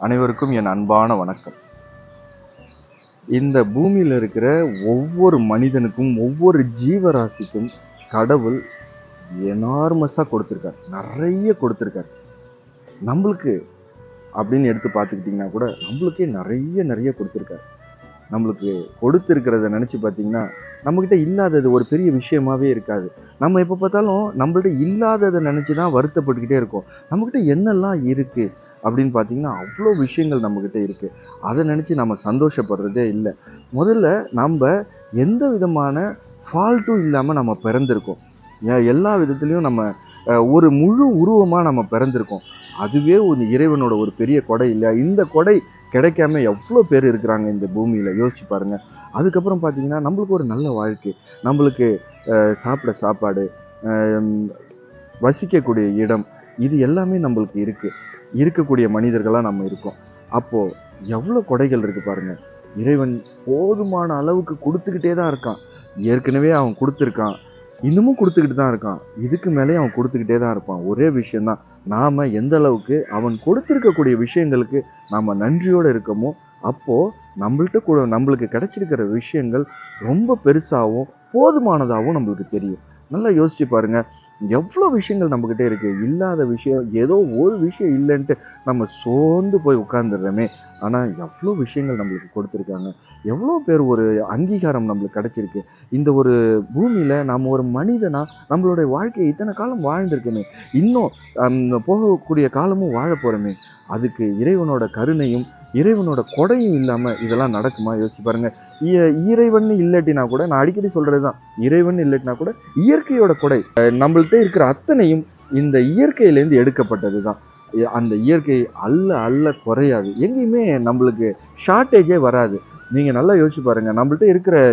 அனைவருக்கும் என் அன்பான வணக்கம். இந்த பூமியில் இருக்கிற ஒவ்வொரு மனிதனுக்கும் ஒவ்வொரு ஜீவராசிக்கும் கடவுள் எனார்மஸாக கொடுத்துருக்கார், நிறைய கொடுத்துருக்கார். நம்மளுக்கு அப்படின்னு எடுத்து பார்த்துக்கிட்டிங்கன்னா கூட நம்மளுக்கே நிறைய கொடுத்துருக்கார். நம்மளுக்கு கொடுத்துருக்கிறத நினச்சி பார்த்தீங்கன்னா நம்மக்கிட்ட இல்லாதது ஒரு பெரிய விஷயமாவே இருக்காது. நம்ம எப்போ பார்த்தாலும் நம்மள்ட்ட இல்லாததை நினச்சி தான் வருத்தப்பட்டுக்கிட்டே இருக்கோம். நம்மக்கிட்ட என்னெல்லாம் இருக்குது அப்படின்னு பார்த்தீங்கன்னா அவ்வளோ விஷயங்கள் நம்மக்கிட்ட இருக்குது. அதை நினச்சி நம்ம சந்தோஷப்படுறதே இல்லை. முதல்ல நம்ம எந்த விதமான ஃபால்ட்டும் இல்லாமல் நம்ம பிறந்திருக்கோம். எல்லா விதத்துலேயும் நம்ம ஒரு முழு உருவமாக நம்ம பிறந்திருக்கோம். அதுவே ஒரு இறைவனோட ஒரு பெரிய கொடை இல்லையா? இந்த கொடை கிடைக்காம எவ்வளோ பேர் இருக்கிறாங்க இந்த பூமியில், யோசிச்சு பாருங்க. அதுக்கப்புறம் பார்த்தீங்கன்னா நம்மளுக்கு ஒரு நல்ல வாழ்க்கை, நம்மளுக்கு சாப்பிட சாப்பாடு, வசிக்கக்கூடிய இடம், இது எல்லாமே நம்மளுக்கு இருக்குது. இருக்கக்கூடிய மனிதர்களாக நம்ம இருக்கோம். அப்போது எவ்வளோ கொடைகள் இருக்குது பாருங்கள். இறைவன் போதுமான அளவுக்கு கொடுத்துக்கிட்டே தான் இருக்கான். ஏற்கனவே அவன் கொடுத்துருக்கான், இன்னமும் கொடுத்துக்கிட்டு தான் இருக்கான். இதுக்கு மேலே அவன் கொடுத்துக்கிட்டே தான் இருப்பான். ஒரே விஷயந்தான், நாம் எந்த அளவுக்கு அவன் கொடுத்துருக்கக்கூடிய விஷயங்களுக்கு நாம் நன்றியோடு இருக்கமோ அப்போது நம்மளுக்கு கிடைச்சிருக்கிற விஷயங்கள் ரொம்ப பெருசாகவும் போதுமானதாகவும் நம்மளுக்கு தெரியும். நல்லா யோசிச்சு பாருங்கள். எவ்வளோ விஷயங்கள் நம்மக்கிட்ட இருக்குது. இல்லாத விஷயம் ஏதோ ஒரு விஷயம் இல்லைன்ட்டு நம்ம சோர்ந்து போய் உட்காந்துடுறோமே. ஆனால் எவ்வளோ விஷயங்கள் நம்மளுக்கு கொடுத்துருக்காங்க. எவ்வளோ பேர் ஒரு அங்கீகாரம் நம்மளுக்கு கிடச்சிருக்கு. இந்த ஒரு பூமியில் நாம் ஒரு மனிதனாக நம்மளுடைய வாழ்க்கையை இத்தனை காலம் வாழ்ந்திருக்கோமே, இன்னும் போகக்கூடிய காலமும் வாழ போகிறோமே. அதுக்கு இறைவனோட கருணையும் இறைவனோட கொடையும் இல்லாமல் இதெல்லாம் நடக்குமா? யோசிச்சு பாருங்க. இறைவன் இல்லாட்டினா கூட, நான் அடிக்கடி சொல்றது தான், இறைவன் இல்லாட்டினா கூட இயற்கையோட கொடை நம்மள்கிட்ட இருக்கிற அத்தனையும் இந்த இயற்கையிலேருந்து எடுக்கப்பட்டது தான். அந்த இயற்கை அல்ல குறையாது. எங்கேயுமே நம்மளுக்கு ஷார்ட்டேஜே வராது. நீங்கள் நல்லா யோசிச்சு பாருங்கள். நம்மள்ட்ட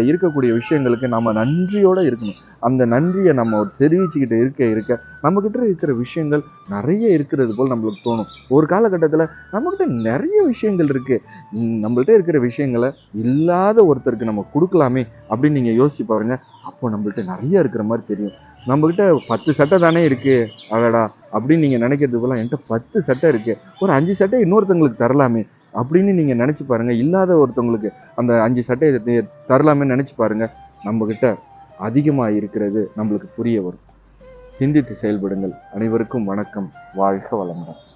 இருக்கக்கூடிய விஷயங்களுக்கு நம்ம நன்றியோடு இருக்கணும். அந்த நன்றியை நம்ம தெரிவிச்சுக்கிட்டு இருக்க நம்மக்கிட்ட இருக்கிற விஷயங்கள் நிறைய இருக்கிறது போல் நம்மளுக்கு தோணும். ஒரு காலகட்டத்தில் நம்மக்கிட்ட நிறைய விஷயங்கள் இருக்குது, நம்மள்ட்ட இருக்கிற விஷயங்களை இல்லாத ஒருத்தருக்கு நம்ம கொடுக்கலாமே அப்படின்னு நீங்கள் யோசிச்சு பாருங்கள். அப்போ நம்மள்ட்ட நிறைய இருக்கிற மாதிரி தெரியும். நம்மக்கிட்ட 10 சட்டை தானே இருக்குது, அடடா அப்படின்னு நீங்கள் நினைக்கிறது போல என்கிட்ட 10 சட்டை இருக்குது, ஒரு 5 சட்டை இன்னொருத்தவங்களுக்கு தரலாமே அப்படின்னு நீங்கள் நினச்சி பாருங்கள். இல்லாத ஒருத்தவங்களுக்கு அந்த 5 சட்டையை தரலாமே நினச்சி பாருங்கள். நம்மக்கிட்ட அதிகமாக இருக்கிறது நம்மளுக்கு புரிய வரும். சிந்தித்து செயல்படுங்கள். அனைவருக்கும் வணக்கம். வாழ்க வளமுடன்.